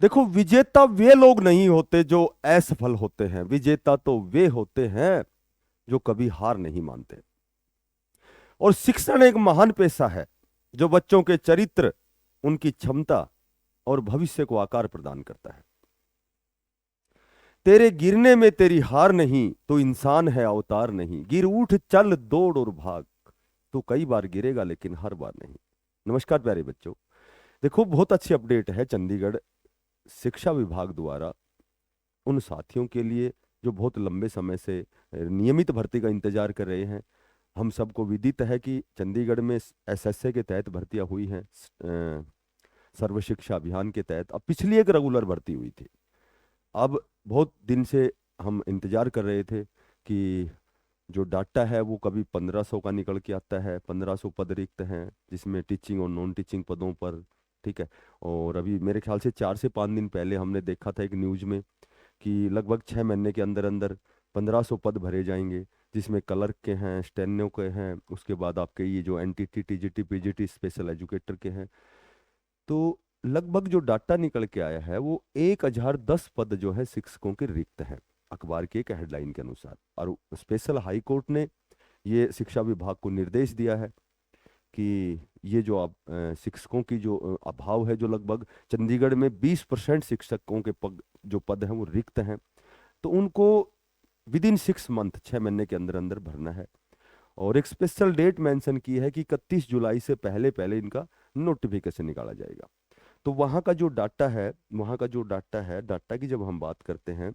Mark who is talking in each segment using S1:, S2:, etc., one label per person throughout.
S1: देखो, विजेता वे लोग नहीं होते जो असफल होते हैं, विजेता तो वे होते हैं जो कभी हार नहीं मानते। और शिक्षण एक महान पेशा है जो बच्चों के चरित्र, उनकी क्षमता और भविष्य को आकार प्रदान करता है। तेरे गिरने में तेरी हार नहीं, तो इंसान है अवतार नहीं। गिर उठ चल दौड़ और भाग, तो कई बार गिरेगा लेकिन हर बार नहीं। नमस्कार प्यारे बच्चों, देखो बहुत अच्छी अपडेट है चंडीगढ़ शिक्षा विभाग द्वारा उन साथियों के लिए जो बहुत लंबे समय से नियमित भर्ती का इंतजार कर रहे हैं। हम सबको विदित है कि चंडीगढ़ में एसएसए के तहत भर्तियां हुई हैं, सर्व शिक्षा अभियान के तहत। अब पिछली एक रेगुलर भर्ती हुई थी। अब बहुत दिन से हम इंतजार कर रहे थे कि जो डाटा है वो कभी 1500 का निकल के आता है। 1500 पद रिक्त हैं जिसमें टीचिंग और नॉन टीचिंग पदों पर, ठीक है। और अभी मेरे ख्याल से 4 से 5 दिन पहले हमने देखा था एक न्यूज में कि लगभग 6 महीने के अंदर अंदर 1500 पद भरे जाएंगे, जिसमें क्लर्क के हैं, स्टेनो के हैं, उसके बाद आपके ये जो NTT TGT PGT special educator के हैं। तो लगभग जो डाटा निकल के आया है वो 1010 पद जो है शिक्षकों के रिक्त हैं, अखबार की एक हेडलाइन के अनुसार। और स्पेशल हाई कोर्ट ने ये शिक्षा विभाग को निर्देश दिया है कि ये जो आप शिक्षकों की जो अभाव है, जो लगभग चंडीगढ़ में 20% शिक्षकों के पद जो पद हैं वो रिक्त हैं, तो उनको विद इन 6 मंथ 6 महीने के अंदर अंदर भरना है। और एक स्पेशल डेट मेंशन की है कि 31 जुलाई से पहले पहले इनका नोटिफिकेशन निकाला जाएगा। तो वहाँ का जो डाटा है, वहाँ का जो डाटा है, डाटा की जब हम बात करते हैं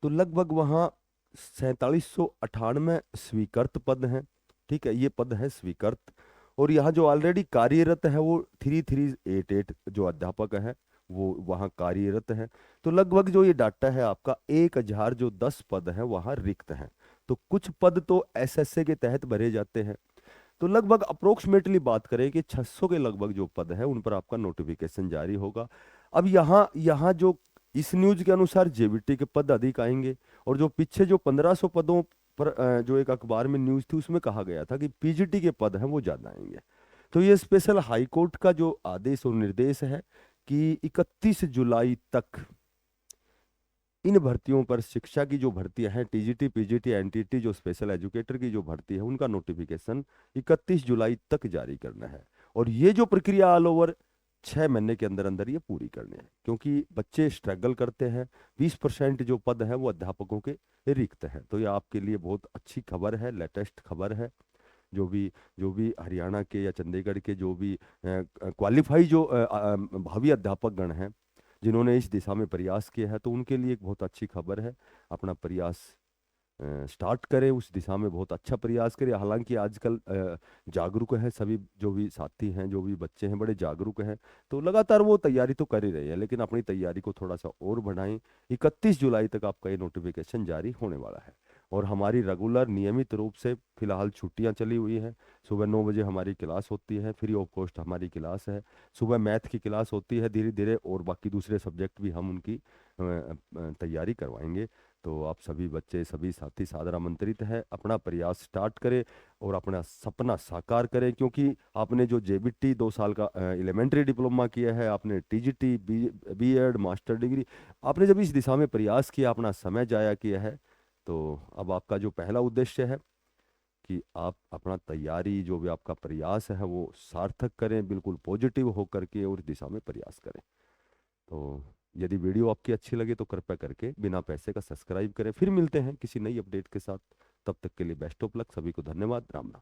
S1: तो लगभग वहाँ 4798 स्वीकृत पद हैं, ठीक है। ये पद है स्वीकृत। और यहाँ जो ऑलरेडी कार्यरत है वो 3388 जो अध्यापक है वो वहाँ कार्यरत है। तो लगभग जो ये डाटा है आपका 1000 जो 10 पद है वहाँ रिक्त हैं। तो कुछ पद तो एसएसए के तहत भरे जाते हैं। तो लगभग अप्रोक्सीमेटली बात करें कि 600 के लगभग जो पद है उन पर आपका नोटिफिकेशन जारी होगा। अब यहाँ यहाँ जो इस न्यूज के अनुसार जेबीटी के पद अधिक आएंगे। और जो पीछे जो 1500 पदों पर जो एक अखबार में न्यूज थी उसमें कहा गया था कि पीजीटी के पद हैं वो ज्यादा आएंगे। तो ये स्पेशल हाई कोर्ट का जो आदेश और निर्देश है कि 31 जुलाई तक इन भर्तियों पर, शिक्षा की जो भर्तियां हैं, टीजीटी पीजीटी एनटीटी जो स्पेशल एजुकेटर की जो भर्ती है, उनका नोटिफिकेशन 31 जुलाई तक जारी करना है। और ये जो प्रक्रिया ऑल ओवर 6 महीने के अंदर अंदर ये पूरी करनी है, क्योंकि बच्चे स्ट्रगल करते हैं। 20% जो पद है वो अध्यापकों के रिक्त हैं। तो ये आपके लिए बहुत अच्छी खबर है, लेटेस्ट खबर है। जो भी हरियाणा के या चंडीगढ़ के जो भी क्वालिफाई जो भावी अध्यापक गण हैं जिन्होंने इस दिशा में प्रयास किया है, तो उनके लिए एक बहुत अच्छी खबर है। अपना प्रयास स्टार्ट करें, उस दिशा में बहुत अच्छा प्रयास करें। हालांकि आजकल जागरूक है सभी, जो भी साथी हैं, जो भी बच्चे हैं, बड़े जागरूक हैं। तो लगातार वो तैयारी तो कर ही रहे हैं, लेकिन अपनी तैयारी को थोड़ा सा और बढ़ाएं। 31 जुलाई तक आपका ये नोटिफिकेशन जारी होने वाला है। और हमारी रेगुलर नियमित रूप से फिलहाल छुट्टियां चली हुई हैं। सुबह 9 बजे हमारी क्लास होती है, फ्री ऑफ कॉस्ट हमारी क्लास है। सुबह मैथ की क्लास होती है धीरे धीरे, और बाकी दूसरे सब्जेक्ट भी हम उनकी तैयारी करवाएंगे। तो आप सभी बच्चे, सभी साथी सादर आमंत्रित है, अपना प्रयास स्टार्ट करें और अपना सपना साकार करें। क्योंकि आपने जो जेबीटी 2 साल का एलिमेंट्री डिप्लोमा किया है, आपने टीजीटी बीएड मास्टर डिग्री, आपने जब इस दिशा में प्रयास किया, अपना समय जाया किया है, तो अब आपका जो पहला उद्देश्य है कि आप अपना तैयारी, जो भी आपका प्रयास है वो सार्थक करें, बिल्कुल पॉजिटिव होकर के और इस दिशा में प्रयास करें। तो यदि वीडियो आपकी अच्छी लगे तो कृपया करके बिना पैसे का सब्सक्राइब करें। फिर मिलते हैं किसी नई अपडेट के साथ। तब तक के लिए बेस्ट ऑफ लक, सभी को धन्यवाद, राम राम।